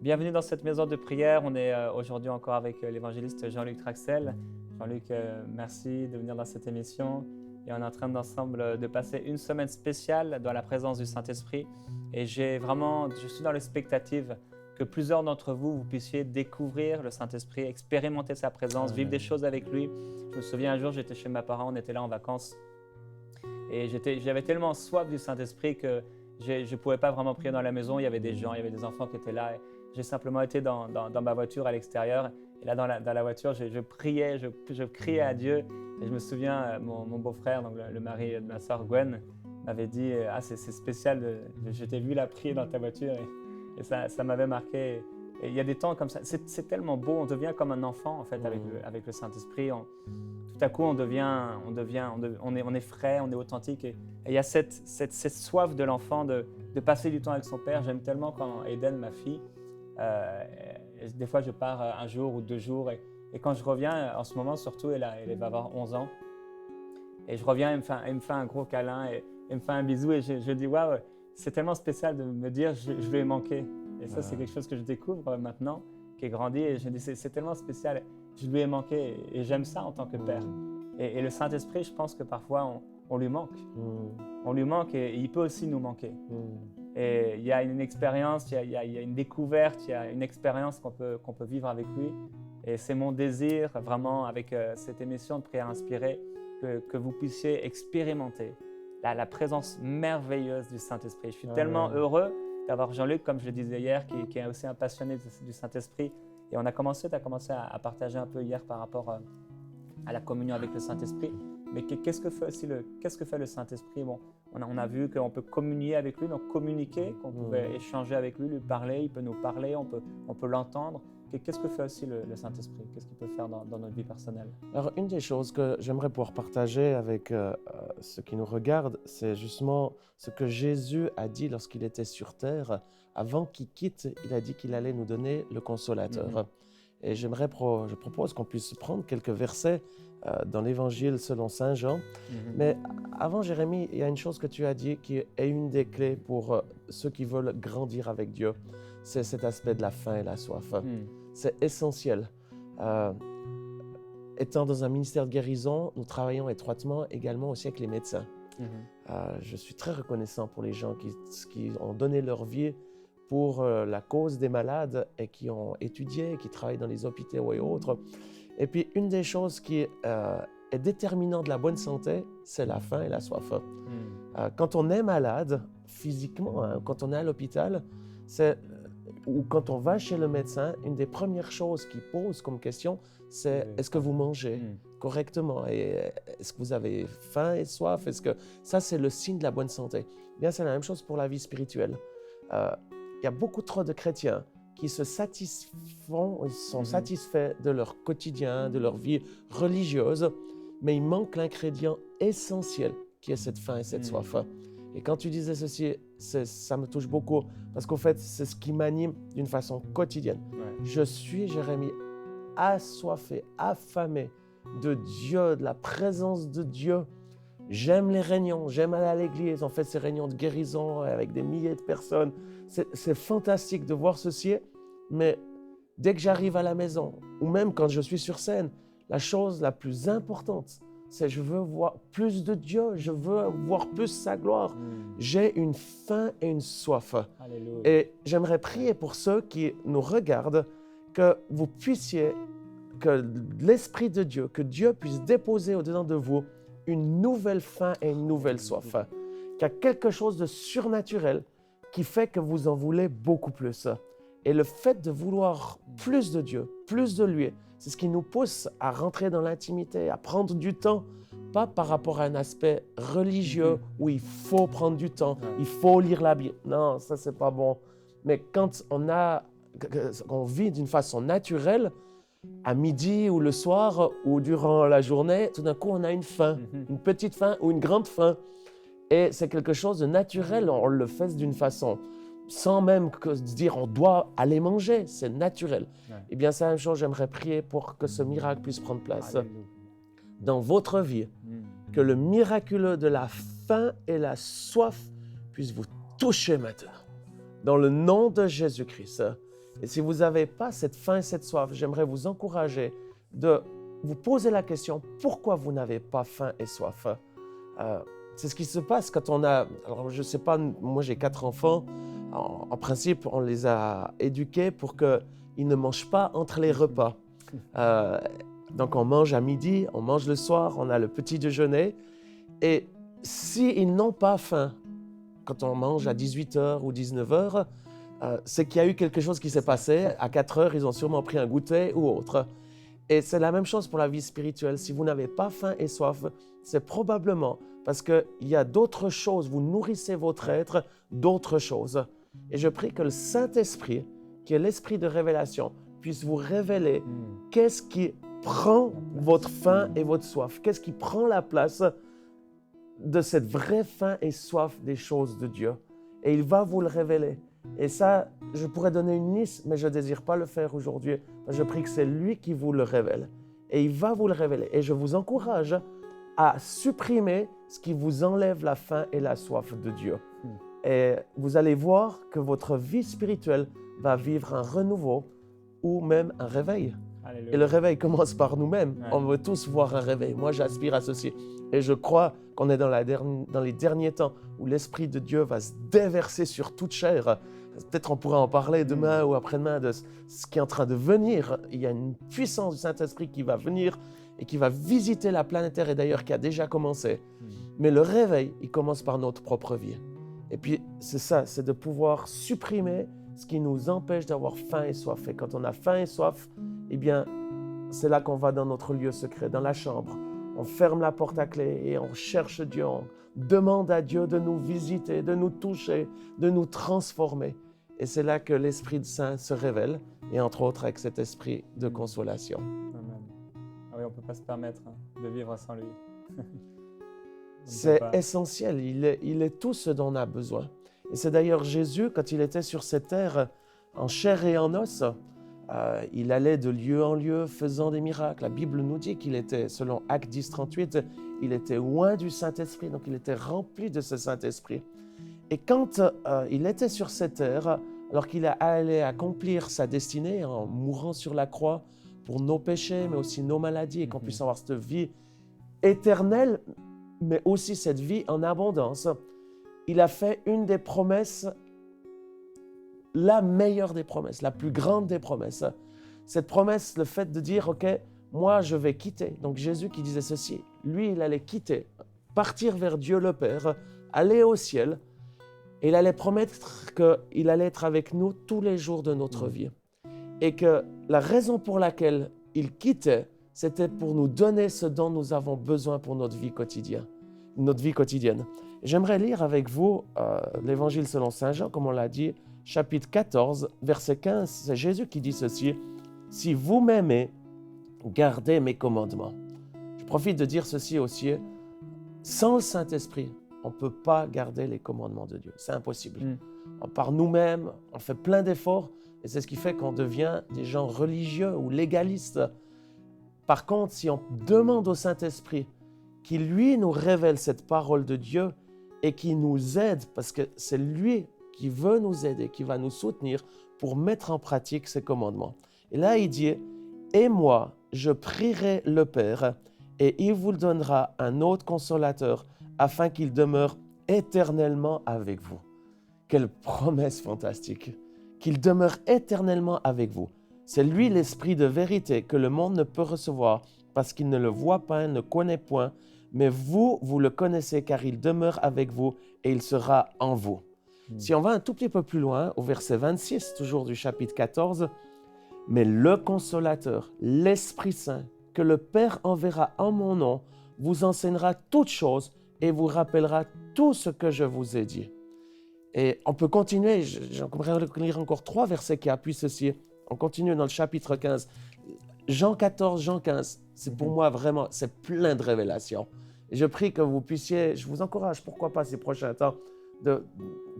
Bienvenue dans cette maison de prière. On est aujourd'hui encore avec l'évangéliste Jean-Luc Traxel. Jean-Luc, merci de venir dans cette émission. Et on est en train d'ensemble de passer une semaine spéciale dans la présence du Saint-Esprit. Et je suis dans l'expectative que plusieurs d'entre vous, vous puissiez découvrir le Saint-Esprit, expérimenter sa présence, vivre des choses avec lui. Je me souviens un jour, j'étais chez mes parents, on était là en vacances. Et j'avais tellement soif du Saint-Esprit que je ne pouvais pas vraiment prier dans la maison. Il y avait des gens, il y avait des enfants qui étaient là. Et j'ai simplement été dans ma voiture à l'extérieur. Et là, dans la voiture, je priais, je criais à Dieu. Et je me souviens, mon beau-frère, donc le mari de ma soeur Gwen, m'avait dit « Ah, c'est spécial, je t'ai vu la prier dans ta voiture. » Et ça m'avait marqué. Et il y a des temps comme ça. C'est tellement beau. On devient comme un enfant, en fait, avec le Saint-Esprit. Tout à coup, on est frais, on est authentique. Et il y a cette soif de l'enfant de passer du temps avec son père. J'aime tellement quand Eden, ma fille, des fois, je pars un jour ou 2 jours. Et quand je reviens, en ce moment, surtout, elle va avoir 11 ans. Et je reviens, elle me fait un gros câlin et elle me fait un bisou. Et je dis, waouh, c'est tellement spécial de me dire, je lui ai manqué. Et ça, c'est quelque chose que je découvre maintenant, qui est grandi. Et je dis, c'est tellement spécial. Je lui ai manqué et j'aime ça en tant que père. Et le Saint-Esprit, je pense que parfois, on lui manque. On lui manque et il peut aussi nous manquer. Et il y a une expérience, il y a une découverte, il y a une expérience qu'on peut vivre avec lui. Et c'est mon désir, vraiment, avec cette émission de prière inspirée, que vous puissiez expérimenter la présence merveilleuse du Saint-Esprit. Je suis tellement heureux d'avoir Jean-Luc, comme je le disais hier, qui est aussi un passionné du Saint-Esprit. Et tu as commencé à partager un peu hier par rapport à la communion avec le Saint-Esprit. Mais qu'est-ce que fait le Saint-Esprit? Bon, on a vu qu'on peut communier avec lui, donc communiquer, qu'on pouvait échanger avec lui, lui parler, il peut nous parler, on peut l'entendre. Qu'est-ce que fait aussi le Saint-Esprit? Qu'est-ce qu'il peut faire dans notre vie personnelle? Alors, une des choses que j'aimerais pouvoir partager avec ceux qui nous regardent, c'est justement ce que Jésus a dit lorsqu'il était sur terre. Avant qu'il quitte, il a dit qu'il allait nous donner le Consolateur. Et je propose qu'on puisse prendre quelques versets dans l'Évangile selon Saint Jean. Mais avant, Jérémie, il y a une chose que tu as dit qui est une des clés pour ceux qui veulent grandir avec Dieu. C'est cet aspect de la faim et la soif. C'est essentiel. Étant dans un ministère de guérison, nous travaillons étroitement également aussi avec les médecins. Je suis très reconnaissant pour les gens qui ont donné leur vie pour la cause des malades et qui ont étudié, qui travaillent dans les hôpitaux et autres. Et puis, une des choses qui est déterminante de la bonne santé, c'est la faim et la soif. Quand on est malade, physiquement, quand on est à l'hôpital, ou quand on va chez le médecin, une des premières choses qu'il pose comme question, c'est est-ce que vous mangez correctement et est-ce que vous avez faim et soif? Ça, c'est le signe de la bonne santé. Bien, c'est la même chose pour la vie spirituelle. Il y a beaucoup trop de chrétiens qui sont satisfaits de leur quotidien, de leur vie religieuse, mais il manque l'ingrédient essentiel qui est cette faim et cette soif. Et quand tu disais ceci, ça me touche beaucoup, parce qu'en fait, c'est ce qui m'anime d'une façon quotidienne. Je suis, Jérémie, assoiffé, affamé de Dieu, de la présence de Dieu. J'aime les réunions, j'aime aller à l'église. On fait ces réunions de guérison avec des milliers de personnes. C'est fantastique de voir ceci, mais dès que j'arrive à la maison, ou même quand je suis sur scène, la chose la plus importante, c'est je veux voir plus de Dieu, je veux voir plus sa gloire. J'ai une faim et une soif. Alléluia. Et j'aimerais prier pour ceux qui nous regardent, que vous puissiez, que l'Esprit de Dieu, que Dieu puisse déposer au-dedans de vous une nouvelle faim et une nouvelle soif. Qu'il y a quelque chose de surnaturel qui fait que vous en voulez beaucoup plus. Et le fait de vouloir plus de Dieu, plus de lui, c'est ce qui nous pousse à rentrer dans l'intimité, à prendre du temps, pas par rapport à un aspect religieux où il faut prendre du temps, il faut lire la Bible. Non, ça, c'est pas bon. Mais quand on vit d'une façon naturelle, à midi ou le soir ou durant la journée, tout d'un coup, on a une faim, une petite faim ou une grande faim. Et c'est quelque chose de naturel, on le fait d'une façon, sans même dire on doit aller manger, c'est naturel. Eh bien, c'est la même chose, j'aimerais prier pour que ce miracle puisse prendre place dans votre vie, que le miraculeux de la faim et la soif puisse vous toucher maintenant. Dans le nom de Jésus-Christ. Et si vous n'avez pas cette faim et cette soif, j'aimerais vous encourager de vous poser la question, pourquoi vous n'avez pas faim et soif? C'est ce qui se passe quand on a... Alors, je ne sais pas, moi j'ai 4 enfants. En principe, on les a éduqués pour qu'ils ne mangent pas entre les repas. Donc, on mange à midi, on mange le soir, on a le petit déjeuner. Et s'ils n'ont pas faim, quand on mange à 18h ou 19h, c'est qu'il y a eu quelque chose qui s'est passé. À 4h, ils ont sûrement pris un goûter ou autre. Et c'est la même chose pour la vie spirituelle. Si vous n'avez pas faim et soif, c'est probablement parce qu'il y a d'autres choses. Vous nourrissez votre être d'autres choses. Et je prie que le Saint-Esprit, qui est l'esprit de révélation, puisse vous révéler qu'est-ce qui prend votre faim et votre soif. Qu'est-ce qui prend la place de cette vraie faim et soif des choses de Dieu. Et il va vous le révéler. Et ça, je pourrais donner une liste, mais je ne désire pas le faire aujourd'hui. Je prie que c'est lui qui vous le révèle. Et il va vous le révéler. Et je vous encourage à supprimer ce qui vous enlève la faim et la soif de Dieu. Et vous allez voir que votre vie spirituelle va vivre un renouveau ou même un réveil. Alléluia. Et le réveil commence par nous-mêmes. Ouais. On veut tous voir un réveil. Moi, j'aspire à ceci. Et je crois qu'on est dans les derniers temps où l'Esprit de Dieu va se déverser sur toute chair. Peut-être on pourra en parler demain ou après-demain de ce qui est en train de venir. Il y a une puissance du Saint-Esprit qui va venir et qui va visiter la planète Terre, et d'ailleurs qui a déjà commencé. Mais le réveil, il commence par notre propre vie. Et puis, c'est ça, c'est de pouvoir supprimer ce qui nous empêche d'avoir faim et soif. Et quand on a faim et soif, eh bien, c'est là qu'on va dans notre lieu secret, dans la chambre. On ferme la porte à clé et on cherche Dieu. On demande à Dieu de nous visiter, de nous toucher, de nous transformer. Et c'est là que l'Esprit Saint se révèle, et entre autres avec cet esprit de consolation. Amen. Ah oui, on ne peut pas se permettre de vivre sans lui. C'est essentiel, il est tout ce dont on a besoin. Et c'est d'ailleurs Jésus, quand il était sur cette terre, en chair et en os, il allait de lieu en lieu faisant des miracles. La Bible nous dit qu'il était, selon Actes 10, 38, il était loin du Saint-Esprit, donc il était rempli de ce Saint-Esprit. Et quand il était sur cette terre, alors qu'il allait accomplir sa destinée en mourant sur la croix pour nos péchés, mais aussi nos maladies, et qu'on puisse avoir cette vie éternelle, mais aussi cette vie en abondance, il a fait une des promesses, la meilleure des promesses, la plus grande des promesses. Cette promesse, le fait de dire, OK, moi je vais quitter. Donc Jésus qui disait ceci, lui il allait quitter, partir vers Dieu le Père, aller au ciel, et il allait promettre qu'il allait être avec nous tous les jours de notre vie. Et que la raison pour laquelle il quittait, c'était pour nous donner ce dont nous avons besoin pour notre vie quotidienne. J'aimerais lire avec vous l'Évangile selon Saint Jean, comme on l'a dit, chapitre 14, verset 15. C'est Jésus qui dit ceci, « Si vous m'aimez, gardez mes commandements. » Je profite de dire ceci aussi, sans le Saint-Esprit, on ne peut pas garder les commandements de Dieu. C'est impossible. Par nous-mêmes, on fait plein d'efforts, et c'est ce qui fait qu'on devient des gens religieux ou légalistes. Par contre, si on demande au Saint-Esprit qu'il lui nous révèle cette parole de Dieu et qui nous aide, parce que c'est lui qui veut nous aider, qui va nous soutenir pour mettre en pratique ses commandements. Et là, il dit, « Et moi, je prierai le Père, et il vous donnera un autre consolateur, afin qu'il demeure éternellement avec vous. » Quelle promesse fantastique! Qu'il demeure éternellement avec vous. C'est lui l'esprit de vérité que le monde ne peut recevoir parce qu'il ne le voit pas, ne connaît point, mais vous, vous le connaissez car il demeure avec vous et il sera en vous. Si on va un tout petit peu plus loin, au verset 26, toujours du chapitre 14, « Mais le consolateur, l'Esprit Saint, que le Père enverra en mon nom, vous enseignera toutes choses et vous rappellera tout ce que je vous ai dit. » Et on peut continuer, j'aimerais lire encore 3 versets qui appuient ceci. On continue dans le chapitre 15. Jean 14, Jean 15, c'est pour moi vraiment, c'est plein de révélations. Et je prie que vous puissiez, je vous encourage, pourquoi pas ces prochains temps, de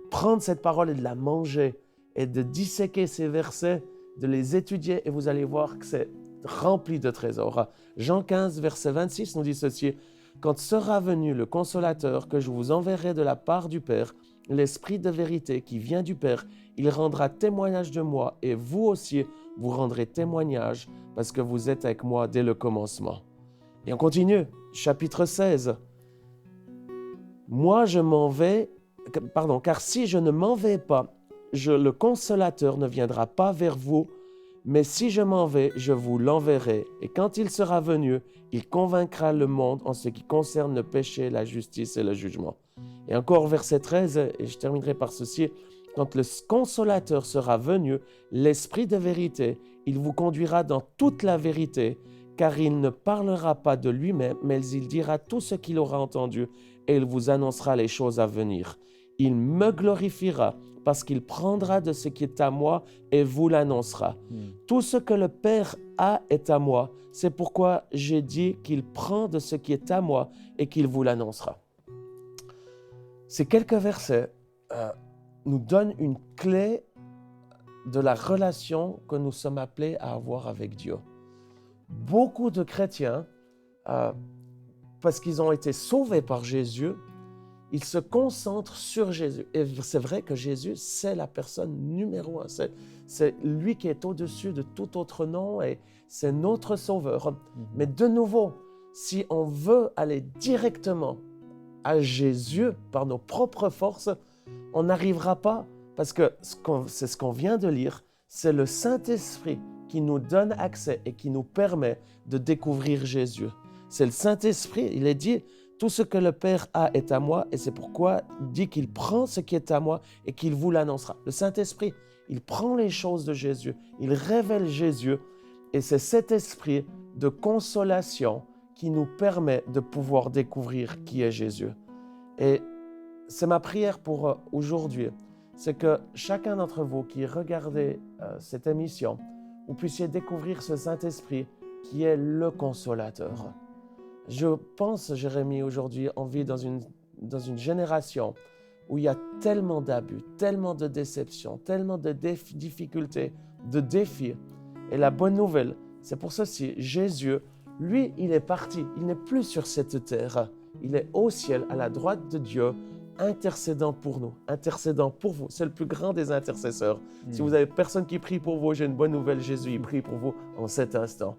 prendre cette parole et de la manger et de disséquer ces versets, de les étudier et vous allez voir que c'est rempli de trésors. Jean 15, verset 26 nous dit ceci, « Quand sera venu le Consolateur que je vous enverrai de la part du Père, l'Esprit de vérité qui vient du Père, il rendra témoignage de moi et vous aussi, vous rendrez témoignage parce que vous êtes avec moi dès le commencement. Et on continue, chapitre 16. Moi, je m'en vais, car si je ne m'en vais pas, le Consolateur ne viendra pas vers vous, mais si je m'en vais, je vous l'enverrai. Et quand il sera venu, il convaincra le monde en ce qui concerne le péché, la justice et le jugement. Et encore verset 13, et je terminerai par ceci. Quand le Consolateur sera venu, l'Esprit de vérité, il vous conduira dans toute la vérité, car il ne parlera pas de lui-même, mais il dira tout ce qu'il aura entendu, et il vous annoncera les choses à venir. Il me glorifiera, parce qu'il prendra de ce qui est à moi et vous l'annoncera. Tout ce que le Père a est à moi. C'est pourquoi j'ai dit qu'il prend de ce qui est à moi et qu'il vous l'annoncera. Ces quelques versets nous donnent une clé de la relation que nous sommes appelés à avoir avec Dieu. Beaucoup de chrétiens, parce qu'ils ont été sauvés par Jésus, ils se concentrent sur Jésus. Et c'est vrai que Jésus, c'est la personne numéro un. C'est lui qui est au-dessus de tout autre nom et c'est notre sauveur. Mais de nouveau, si on veut aller directement à Jésus par nos propres forces, on n'arrivera pas parce que c'est ce qu'on vient de lire, c'est le Saint-Esprit qui nous donne accès et qui nous permet de découvrir Jésus. C'est le Saint-Esprit, il est dit, tout ce que le Père a est à moi et c'est pourquoi il dit qu'il prend ce qui est à moi et qu'il vous l'annoncera. Le Saint-Esprit, il prend les choses de Jésus, il révèle Jésus et c'est cet esprit de consolation qui nous permet de pouvoir découvrir qui est Jésus. Et c'est ma prière pour aujourd'hui, c'est que chacun d'entre vous qui regardez cette émission, vous puissiez découvrir ce Saint-Esprit qui est le consolateur. Je pense, Jérémie, aujourd'hui, on vit dans une génération où il y a tellement d'abus, tellement de déceptions, tellement de difficultés, de défis. Et la bonne nouvelle, c'est pour ceci, Jésus, lui, il est parti. Il n'est plus sur cette terre. Il est au ciel, à la droite de Dieu, intercédant pour nous, intercédant pour vous. C'est le plus grand des intercesseurs. Si vous avez personne qui prie pour vous, j'ai une bonne nouvelle, Jésus, il prie pour vous en cet instant.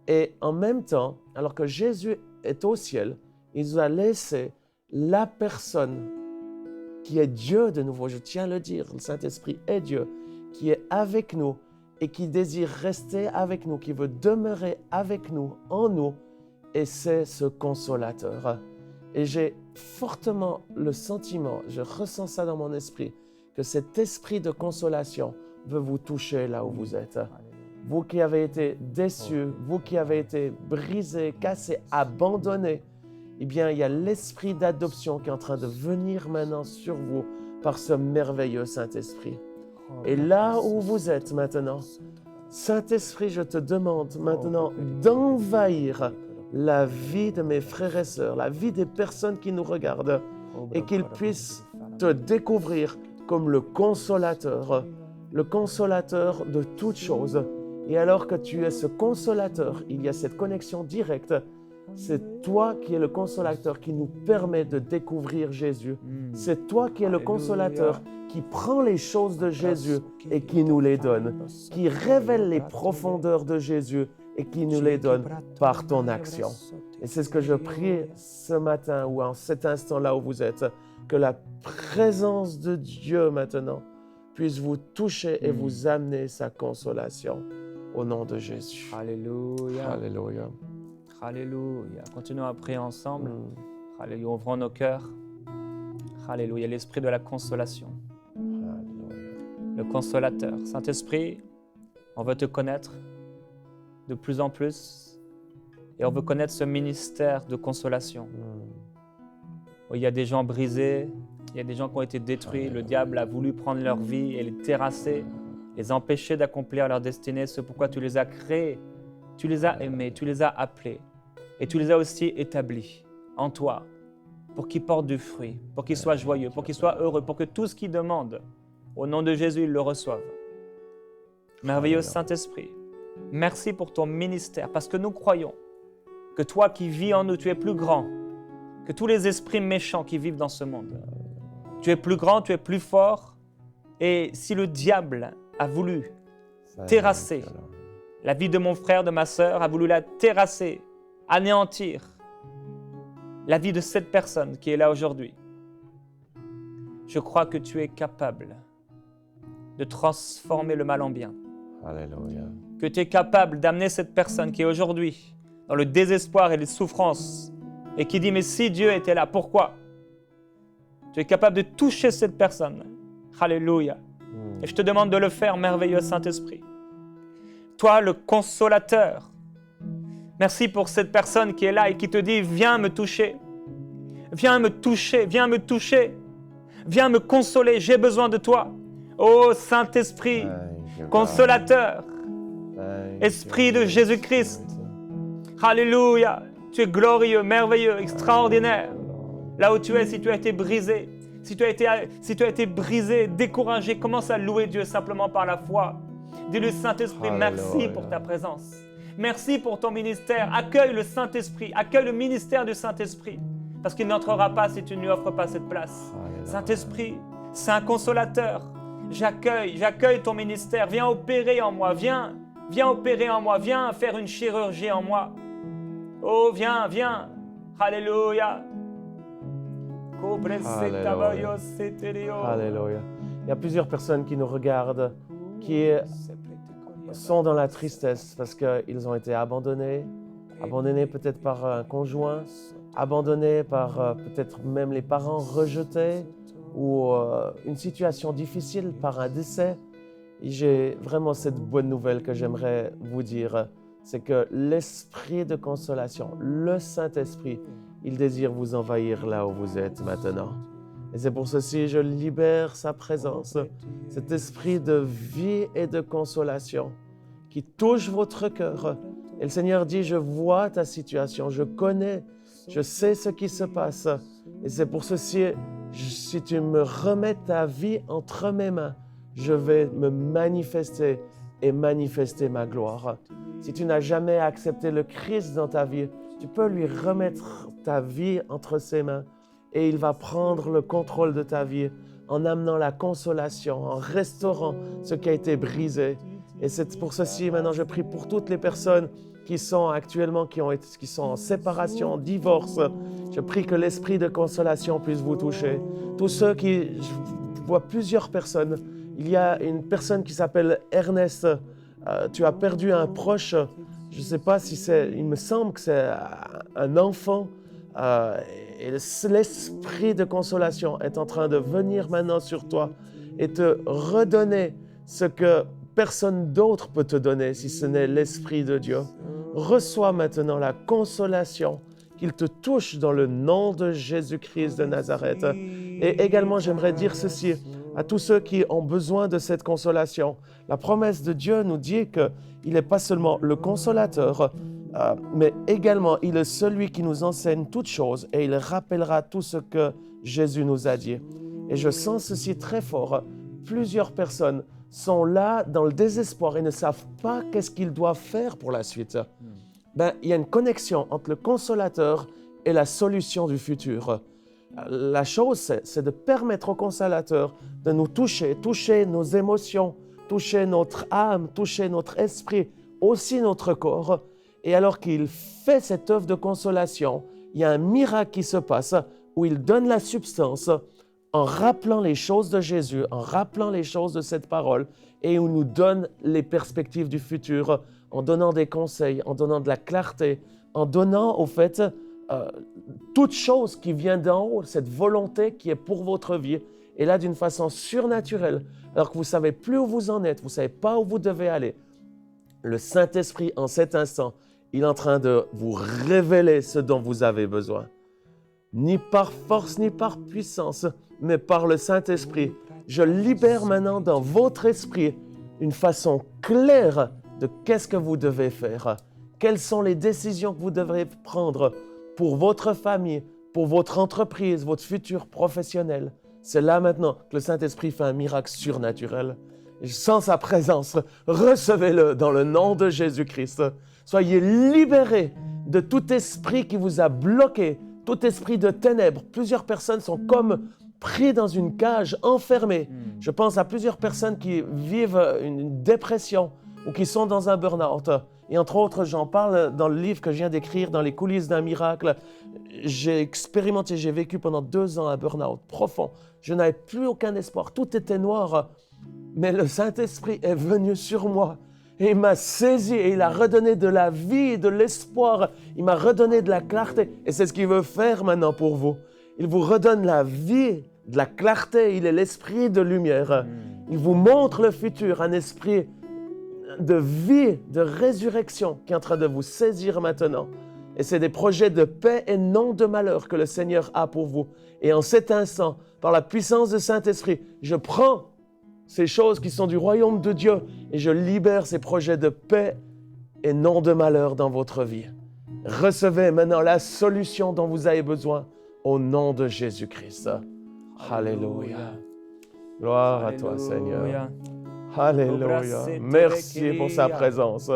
Et en même temps, alors que Jésus est au ciel, il nous a laissé la personne qui est Dieu de nouveau, je tiens à le dire, le Saint-Esprit est Dieu, qui est avec nous et qui désire rester avec nous, qui veut demeurer avec nous, en nous, et c'est ce consolateur. Et j'ai fortement le sentiment, je ressens ça dans mon esprit, que cet esprit de consolation veut vous toucher là où vous êtes. Vous qui avez été déçus, vous qui avez été brisés, cassés, abandonnés, eh bien, il y a l'esprit d'adoption qui est en train de venir maintenant sur vous par ce merveilleux Saint-Esprit. Et là où vous êtes maintenant, Saint-Esprit, je te demande maintenant d'envahir la vie de mes frères et sœurs, la vie des personnes qui nous regardent, et qu'ils puissent te découvrir comme le consolateur de toutes choses. Et alors que tu es ce consolateur, il y a cette connexion directe. C'est toi qui es le consolateur qui nous permet de découvrir Jésus. C'est toi qui es le consolateur qui prend les choses de Jésus et qui nous les donne, qui révèle les profondeurs de Jésus et qui nous les donne par ton action. Et c'est ce que je prie ce matin ou en cet instant-là où vous êtes, que la présence de Dieu maintenant puisse vous toucher et vous amener sa consolation. Au nom de Jésus. Alléluia. Alléluia. Alléluia. Continuons à prier ensemble. Alléluia. Ouvrons nos cœurs. Alléluia. L'esprit de la consolation. Alléluia. Le consolateur. Saint-Esprit, on veut te connaître de plus en plus et on veut connaître ce ministère de consolation. Où il y a des gens brisés, il y a des gens qui ont été détruits. Le diable a voulu prendre leur vie et les terrasser, les empêcher d'accomplir leur destinée, ce pourquoi tu les as créés, tu les as aimés, tu les as appelés et tu les as aussi établis en toi pour qu'ils portent du fruit, pour qu'ils soient joyeux, pour qu'ils soient heureux, pour que tout ce qu'ils demandent, au nom de Jésus, ils le reçoivent. Merveilleux Saint-Esprit, merci pour ton ministère parce que nous croyons que toi qui vis en nous, tu es plus grand que tous les esprits méchants qui vivent dans ce monde. Tu es plus grand, tu es plus fort. Et si le diable a voulu terrasser la vie de mon frère, de ma sœur, a voulu la terrasser, anéantir la vie de cette personne qui est là aujourd'hui, je crois que tu es capable de transformer le mal en bien. Alléluia. Que tu es capable d'amener cette personne qui est aujourd'hui dans le désespoir et les souffrances et qui dit « Mais si Dieu était là, pourquoi ?» Tu es capable de toucher cette personne. Alléluia. Et je te demande de le faire, merveilleux Saint-Esprit. Toi, le consolateur, merci pour cette personne qui est là et qui te dit « Viens me toucher, viens me toucher, viens me toucher, viens me consoler, j'ai besoin de toi. » Oh Saint-Esprit, consolateur, Esprit de Jésus-Christ. Alléluia. Tu es glorieux, merveilleux, extraordinaire. Là où tu es, si tu as été brisé, si tu as été brisé, découragé, commence à louer Dieu simplement par la foi. Dis-lui, Saint-Esprit, merci pour ta présence. Merci pour ton ministère. Accueille le Saint-Esprit, accueille le ministère du Saint-Esprit. Parce qu'il n'entrera pas si tu ne lui offres pas cette place. Saint-Esprit, Saint Consolateur, j'accueille ton ministère. Viens opérer en moi, viens opérer en moi, viens faire une chirurgie en moi. Oh, viens. Alléluia. Alléluia. Il y a plusieurs personnes qui nous regardent, qui sont dans la tristesse parce qu'ils ont été abandonnés peut-être par un conjoint, abandonnés par peut-être même les parents rejetés ou une situation difficile par un décès. Et j'ai vraiment cette bonne nouvelle que j'aimerais vous dire, c'est que l'esprit de consolation, le Saint-Esprit, il désire vous envahir là où vous êtes maintenant. Et c'est pour ceci que je libère sa présence, cet esprit de vie et de consolation qui touche votre cœur. Et le Seigneur dit, je vois ta situation, je connais, je sais ce qui se passe. Et c'est pour ceci, si tu me remets ta vie entre mes mains, je vais me manifester et manifester ma gloire. Si tu n'as jamais accepté le Christ dans ta vie, tu peux lui remettre ta vie entre ses mains et il va prendre le contrôle de ta vie en amenant la consolation, en restaurant ce qui a été brisé. Et c'est pour ceci, maintenant, je prie pour toutes les personnes qui sont actuellement, qui sont en séparation, en divorce. Je prie que l'esprit de consolation puisse vous toucher. Tous ceux qui... Je vois plusieurs personnes. Il y a une personne qui s'appelle Ernest. Tu as perdu un proche. Je ne sais pas si c'est... Il me semble que c'est un enfant. Et l'esprit de consolation est en train de venir maintenant sur toi et te redonner ce que personne d'autre peut te donner si ce n'est l'Esprit de Dieu. Reçois maintenant la consolation, qu'il te touche dans le nom de Jésus-Christ de Nazareth. Et également, j'aimerais dire ceci à tous ceux qui ont besoin de cette consolation. La promesse de Dieu nous dit qu'il n'est pas seulement le consolateur, mais également il est celui qui nous enseigne toutes choses et il rappellera tout ce que Jésus nous a dit. Et je sens ceci très fort. Plusieurs personnes sont là dans le désespoir et ne savent pas qu'est-ce qu'ils doivent faire pour la suite. Il y a une connexion entre le consolateur et la solution du futur. La chose, c'est de permettre au consolateur de nous toucher nos émotions, toucher notre âme, toucher notre esprit, aussi notre corps. Et alors qu'il fait cette œuvre de consolation, il y a un miracle qui se passe où il donne la substance en rappelant les choses de Jésus, en rappelant les choses de cette parole et où nous donne les perspectives du futur, en donnant des conseils, en donnant de la clarté, en donnant au fait toute chose qui vient d'en haut, cette volonté qui est pour votre vie, et là d'une façon surnaturelle, alors que vous ne savez plus où vous en êtes, vous ne savez pas où vous devez aller. Le Saint-Esprit, en cet instant, il est en train de vous révéler ce dont vous avez besoin. Ni par force, ni par puissance, mais par le Saint-Esprit. Je libère maintenant dans votre esprit une façon claire de qu'est-ce que vous devez faire. Quelles sont les décisions que vous devrez prendre pour votre famille, pour votre entreprise, votre futur professionnel. C'est là maintenant que le Saint-Esprit fait un miracle surnaturel. Et je sens sa présence. Recevez-le dans le nom de Jésus-Christ. Soyez libérés de tout esprit qui vous a bloqué, tout esprit de ténèbres. Plusieurs personnes sont comme pris dans une cage, enfermés. Je pense à plusieurs personnes qui vivent une dépression ou qui sont dans un burn-out. Et entre autres, j'en parle dans le livre que je viens d'écrire, dans les coulisses d'un miracle. J'ai expérimenté, j'ai vécu pendant 2 ans un burn-out profond. Je n'avais plus aucun espoir, tout était noir. Mais le Saint-Esprit est venu sur moi et il m'a saisi et il a redonné de la vie, de l'espoir. Il m'a redonné de la clarté et c'est ce qu'il veut faire maintenant pour vous. Il vous redonne la vie, de la clarté. Il est l'esprit de lumière. Il vous montre le futur, un esprit de vie, de résurrection qui est en train de vous saisir maintenant. Et c'est des projets de paix et non de malheur que le Seigneur a pour vous. Et en cet instant, par la puissance du Saint-Esprit, je prends ces choses qui sont du royaume de Dieu et je libère ces projets de paix et non de malheur dans votre vie. Recevez maintenant la solution dont vous avez besoin au nom de Jésus-Christ. Alléluia. Gloire à toi, Seigneur. Alléluia. Merci pour sa présence.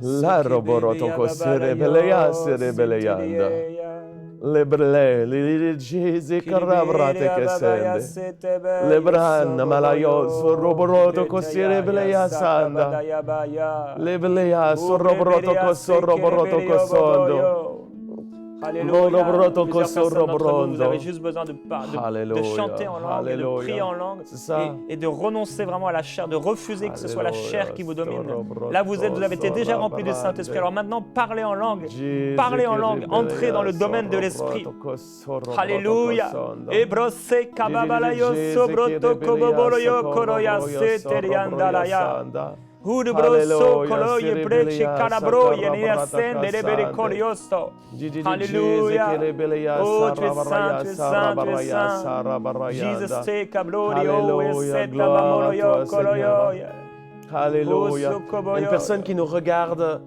La roborotoko serebeleya serebeleyanda. Lebrele, liligizi karabrate kesende. Lebran malayos roborotoko serebeleya sanda. Lebeleya sorroborotoko sorroborotoko sondo. Alléluia. Plusieurs personnes d'entre vous, vous avez juste besoin de chanter en langue, et de prier en langue et de renoncer vraiment à la chair, de refuser que ce soit la chair qui vous domine. Là, vous avez été déjà rempli du Saint-Esprit. Alors maintenant, parlez en langue, entrez dans le domaine de l'Esprit. Alléluia. Ebrose kababalayo sobroto koboboroyo koroya seteriandalaya. Alléluia. Oh, tu es saint, tu es saint, tu es saint. Jesus, take a glory, Alléluia. Une personne qui nous regarde,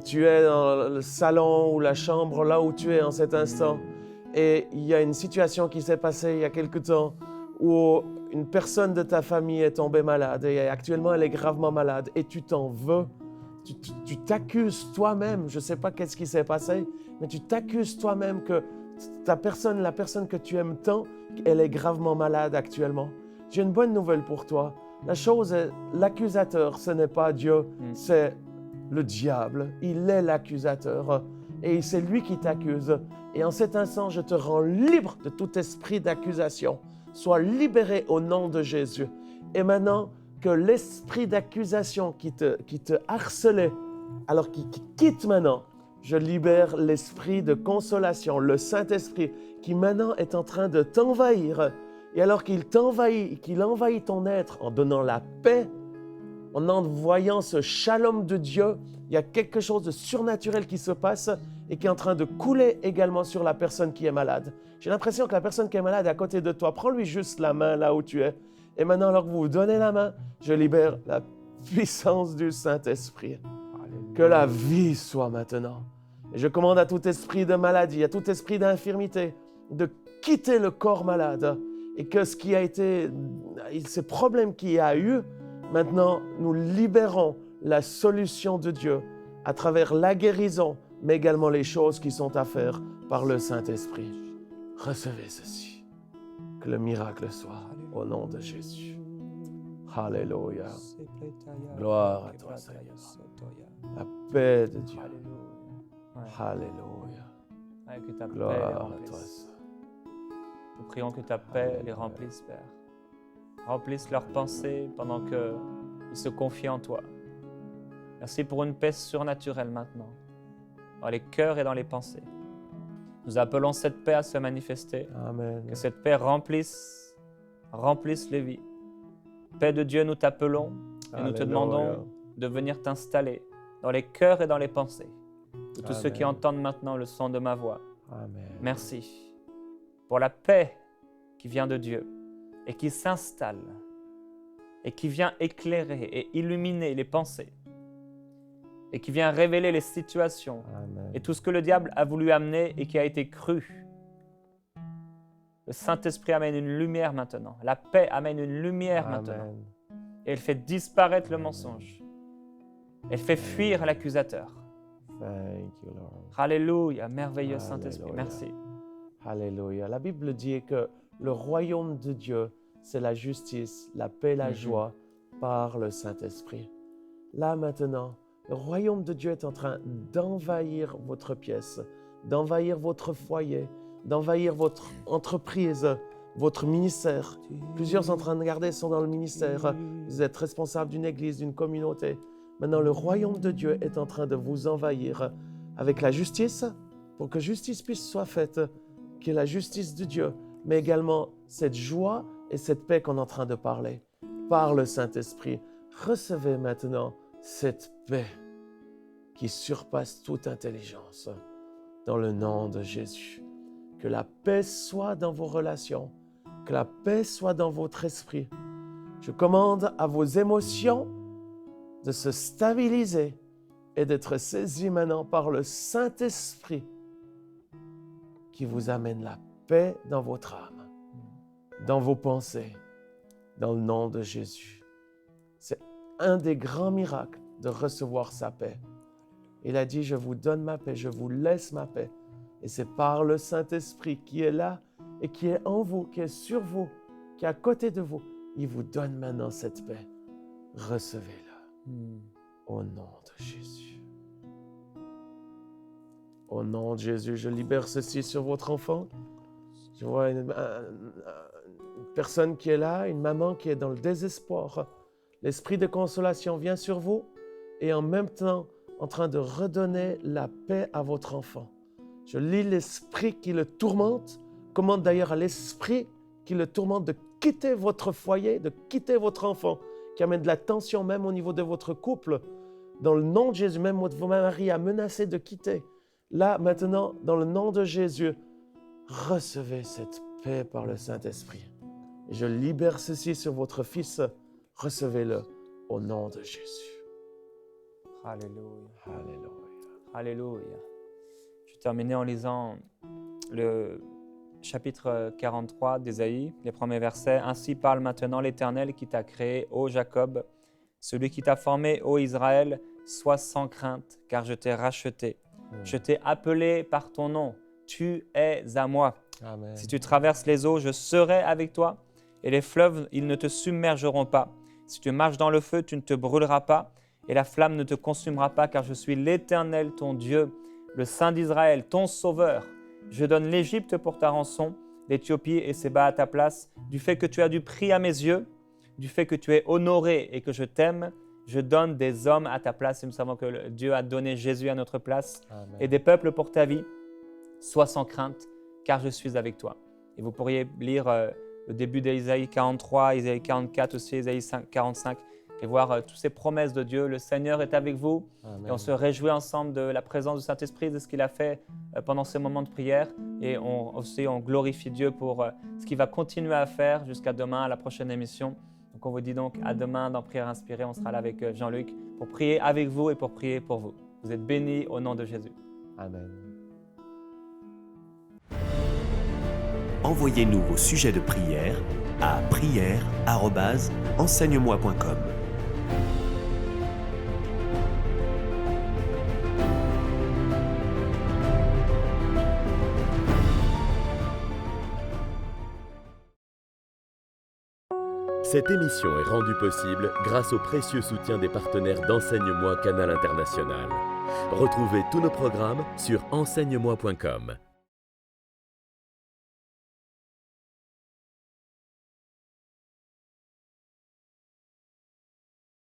tu es dans le salon ou la chambre, là où tu es en cet instant, et il y a une situation qui s'est passée il y a quelque temps où une personne de ta famille est tombée malade et actuellement elle est gravement malade et tu t'en veux, tu t'accuses toi-même, je ne sais pas qu'est-ce qui s'est passé, mais tu t'accuses toi-même que la personne que tu aimes tant, elle est gravement malade actuellement. J'ai une bonne nouvelle pour toi. La chose est, l'accusateur, ce n'est pas Dieu, c'est le diable. Il est l'accusateur et c'est lui qui t'accuse. Et en cet instant, je te rends libre de tout esprit d'accusation. Sois libéré au nom de Jésus. Et maintenant, que l'esprit d'accusation qui te harcelait, alors qu'il quitte maintenant, je libère l'esprit de consolation, le Saint-Esprit, qui maintenant est en train de t'envahir. Et alors qu'il t'envahit, qu'il envahit ton être en donnant la paix, en envoyant ce shalom de Dieu, il y a quelque chose de surnaturel qui se passe et qui est en train de couler également sur la personne qui est malade. J'ai l'impression que la personne qui est malade est à côté de toi. Prends-lui juste la main là où tu es. Et maintenant, alors que vous vous donnez la main, je libère la puissance du Saint-Esprit. Que la vie soit maintenant. Et je commande à tout esprit de maladie, à tout esprit d'infirmité, de quitter le corps malade. Et que ce qui a été, ces problèmes qu'il y a eu, maintenant, nous libérons la solution de Dieu à travers la guérison, mais également les choses qui sont à faire par le Saint-Esprit. Recevez ceci. Que le miracle soit au nom de Jésus. Alléluia. Gloire à toi, Seigneur. La paix de Dieu. Alléluia. Gloire à toi. Nous prions que ta paix les remplisse, Père. Remplisse leurs pensées pendant qu'ils se confient en toi. Merci pour une paix surnaturelle maintenant, dans les cœurs et dans les pensées. Nous appelons cette paix à se manifester. Amen. Que cette paix remplisse les vies. Paix de Dieu, nous t'appelons et nous te demandons de venir t'installer dans les cœurs et dans les pensées. De tous ceux qui entendent maintenant le son de ma voix. Amen. Merci pour la paix qui vient de Dieu et qui s'installe et qui vient éclairer et illuminer les pensées et qui vient révéler les situations Amen. et tout ce que le diable a voulu amener et qui a été cru. Le Saint-Esprit amène une lumière maintenant. La paix amène une lumière maintenant. Et elle fait disparaître le mensonge. Elle fait fuir l'accusateur. Thank you, Lord. Alléluia, merveilleux Saint-Esprit, merci. Alléluia. La Bible dit que Le royaume de Dieu, c'est la justice, la paix, la joie par le Saint-Esprit. Là maintenant, le royaume de Dieu est en train d'envahir votre pièce, d'envahir votre foyer, d'envahir votre entreprise, votre ministère. Plusieurs sont en train de regarder, sont dans le ministère. Vous êtes responsable d'une église, d'une communauté. Maintenant, le royaume de Dieu est en train de vous envahir avec la justice, pour que justice puisse soit faite, qui est la justice de Dieu, mais également cette joie et cette paix qu'on est en train de parler par le Saint-Esprit. Recevez maintenant cette paix qui surpasse toute intelligence dans le nom de Jésus. Que la paix soit dans vos relations, que la paix soit dans votre esprit. Je commande à vos émotions de se stabiliser et d'être saisies maintenant par le Saint-Esprit qui vous amène la paix dans votre âme, dans vos pensées, dans le nom de Jésus. C'est un des grands miracles de recevoir sa paix. Il a dit, je vous donne ma paix, je vous laisse ma paix. Et c'est par le Saint-Esprit qui est là et qui est en vous, qui est sur vous, qui est à côté de vous. Il vous donne maintenant cette paix. Recevez-la. Au nom de Jésus. Au nom de Jésus, je libère ceci sur votre enfant. Je vois une personne qui est là, une maman qui est dans le désespoir. L'esprit de consolation vient sur vous et en même temps en train de redonner la paix à votre enfant. Je lis l'esprit qui le tourmente, commande d'ailleurs à l'esprit qui le tourmente de quitter votre foyer, de quitter votre enfant, qui amène de la tension même au niveau de votre couple. Dans le nom de Jésus, même votre mari a menacé de quitter. Là, maintenant, dans le nom de Jésus, recevez cette paix par le Saint-Esprit. Et je libère ceci sur votre fils. Recevez-le au nom de Jésus. Alléluia. Alléluia. Alléluia. Je vais terminer en lisant le chapitre 43 d'Ésaïe, les premiers versets. « Ainsi parle maintenant l'Éternel qui t'a créé, ô Jacob, celui qui t'a formé, ô Israël, sois sans crainte, car je t'ai racheté. Je t'ai appelé par ton nom, tu es à moi. Amen. Si tu traverses les eaux, je serai avec toi, et les fleuves, ils ne te submergeront pas. Si tu marches dans le feu, tu ne te brûleras pas, et la flamme ne te consumera pas, car je suis l'Éternel, ton Dieu, le Saint d'Israël, ton Sauveur. Je donne l'Égypte pour ta rançon, l'Éthiopie et Séba à ta place. Du fait que tu as du prix à mes yeux, du fait que tu es honoré et que je t'aime, je donne des hommes à ta place. Et nous savons que Dieu a donné Jésus à notre place. Amen. Et des peuples pour ta vie. Sois sans crainte, car je suis avec toi. Et vous pourriez lire le début d'Ésaïe 43, Ésaïe 44 aussi, Ésaïe 45, et voir toutes ces promesses de Dieu. Le Seigneur est avec vous. Amen. Et on se réjouit ensemble de la présence du Saint-Esprit, de ce qu'il a fait pendant ces moments de prière. Et on glorifie Dieu pour ce qu'il va continuer à faire jusqu'à demain, à la prochaine émission. Donc on vous dit donc à demain dans Prière Inspirée. On sera là avec Jean-Luc pour prier avec vous et pour prier pour vous. Vous êtes bénis au nom de Jésus. Amen. Envoyez-nous vos sujets de prière à prière@enseigne-moi.com. Cette émission est rendue possible grâce au précieux soutien des partenaires d'Enseigne-moi Canal International. Retrouvez tous nos programmes sur enseigne-moi.com.